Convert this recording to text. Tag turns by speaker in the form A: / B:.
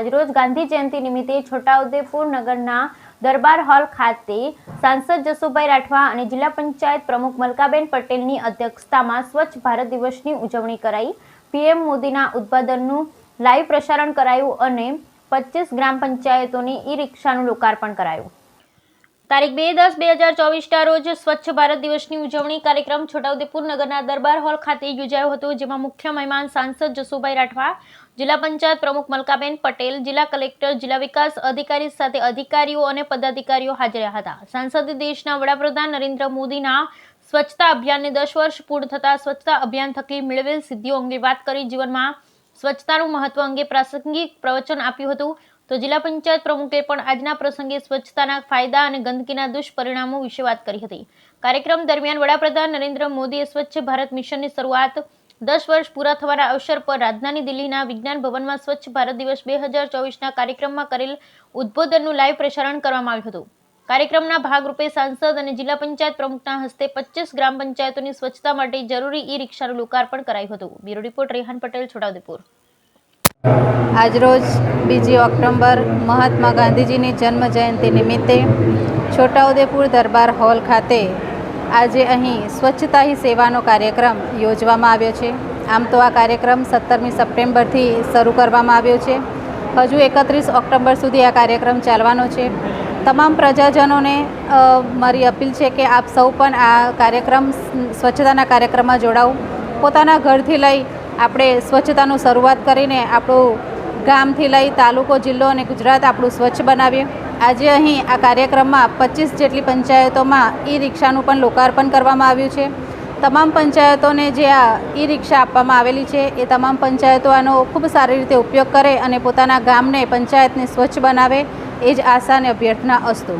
A: આજરોજ ગાંધી જયંતિ નિમિત્તે છોટાઉદેપુર નગરના દરબાર હોલ ખાતે સાંસદ જસુભાઈ રાઠવા અને જિલ્લા પંચાયત પ્રમુખ મલકાબેન પટેલની અધ્યક્ષતામાં સ્વચ્છ ભારત દિવસની ઉજવણી કરાઈ। પીએમ મોદીના ઉદ્બોધનનું લાઈવ પ્રસારણ કરાયું અને 25 ગ્રામ પંચાયતોની ઈ-રિક્ષાનું લોકાર્પણ કરાયું। તારીખ 2-10-2024 રોજ સ્વચ્છ ભારત દિવસની ઉજવણી કાર્યક્રમ છોટાઉદેપુર નગરના દરબાર હોલ ખાતે યોજાયો હતો, જેમાં મુખ્ય મહેમાન સાંસદ જસુભાઈ રાઠવા, જિલ્લા પંચાયત પ્રમુખ મલકાબેન પટેલ, જિલ્લા કલેક્ટર, જિલ્લા વિકાસ અધિકારી સાથે અધિકારીઓ અને પદાધિકારીઓ હાજર રહ્યા હતા। સાંસદે દેશના વડાપ્રધાન નરેન્દ્ર મોદીના સ્વચ્છતા અભિયાનને 10 વર્ષ પૂર્ણ થતા સ્વચ્છતા અભિયાન થકી મેળવેલ સિદ્ધિઓ અંગે વાત કરી જીવનમાં સ્વચ્છતાનું મહત્વ અંગે પ્રાસંગિક પ્રવચન આપ્યું હતું। તો જિલ્લા પંચાયત પ્રમુખે પણ આજના પ્રસંગે સ્વચ્છતાના ફાયદા અને ગંદકીના દુષ્પરિણામો વિશે વાત કરી હતી। કાર્યક્રમ દરમિયાન વડાપ્રધાન નરેન્દ્ર મોદીએ સ્વચ્છ ભારત મિશનની શરૂઆત 10 વર્ષ પૂરા થવાના અવસર પર રાજધાની દિલ્હીના વિજ્ઞાન ભવનમાં સ્વચ્છ ભારત દિવસ 2024ના કાર્યક્રમમાં કરેલ ઉદ્બોધનનું લાઈવ પ્રસારણ કરવામાં આવ્યું હતું। કાર્યક્રમના ભાગરૂપે સાંસદ અને જિલ્લા પંચાયત પ્રમુખના હસ્તે 25 ગ્રામ પંચાયતોની સ્વચ્છતા માટે જરૂરી ઈ-રિક્ષાનું લોકાર્પણ કરાયું હતું। Bureau report Rehan Patel, Chhotaudepur.
B: આજરોજ 2 ઓક્ટોબર મહાત્મા ગાંધીજીની જન્મ જયંતિ નિમિત્તે છોટાઉદેપુર દરબાર હોલ ખાતે આજે અહીં સ્વચ્છતા હી સેવાનો કાર્યક્રમ યોજવામાં આવ્યો છે। આમ તો આ કાર્યક્રમ 17મી સપ્ટેમ્બરથી શરૂ કરવામાં આવ્યો છે। હજુ 31 ઓક્ટોબર સુધી આ કાર્યક્રમ ચાલવાનો છે। તમામ પ્રજાજનોને મારી અપીલ છે કે આપ સૌ પણ આ કાર્યક્રમ સ્વચ્છતાના કાર્યક્રમમાં જોડાઓ। પોતાના ઘરથી લઈ આપણે સ્વચ્છતાનું શરૂઆત કરીને આપણું ગામથી લઈ તાલુકો, જિલ્લો અને ગુજરાત આપણું સ્વચ્છ બનાવીએ। આજે અહીં આ કાર્યક્રમમાં 25 જેટલી પંચાયતોમાં ઈ-રિક્ષાનું પણ લોકાર્પણ કરવામાં આવ્યું છે। તમામ પંચાયતોને જે આ ઈ-રિક્ષા આપવામાં આવેલી છે એ તમામ પંચાયતો આનો ખૂબ સારી રીતે ઉપયોગ કરે અને પોતાના ગામને, પંચાયતને સ્વચ્છ બનાવે, એ જ આશા અને અભ્યર્થના અસ્તુ।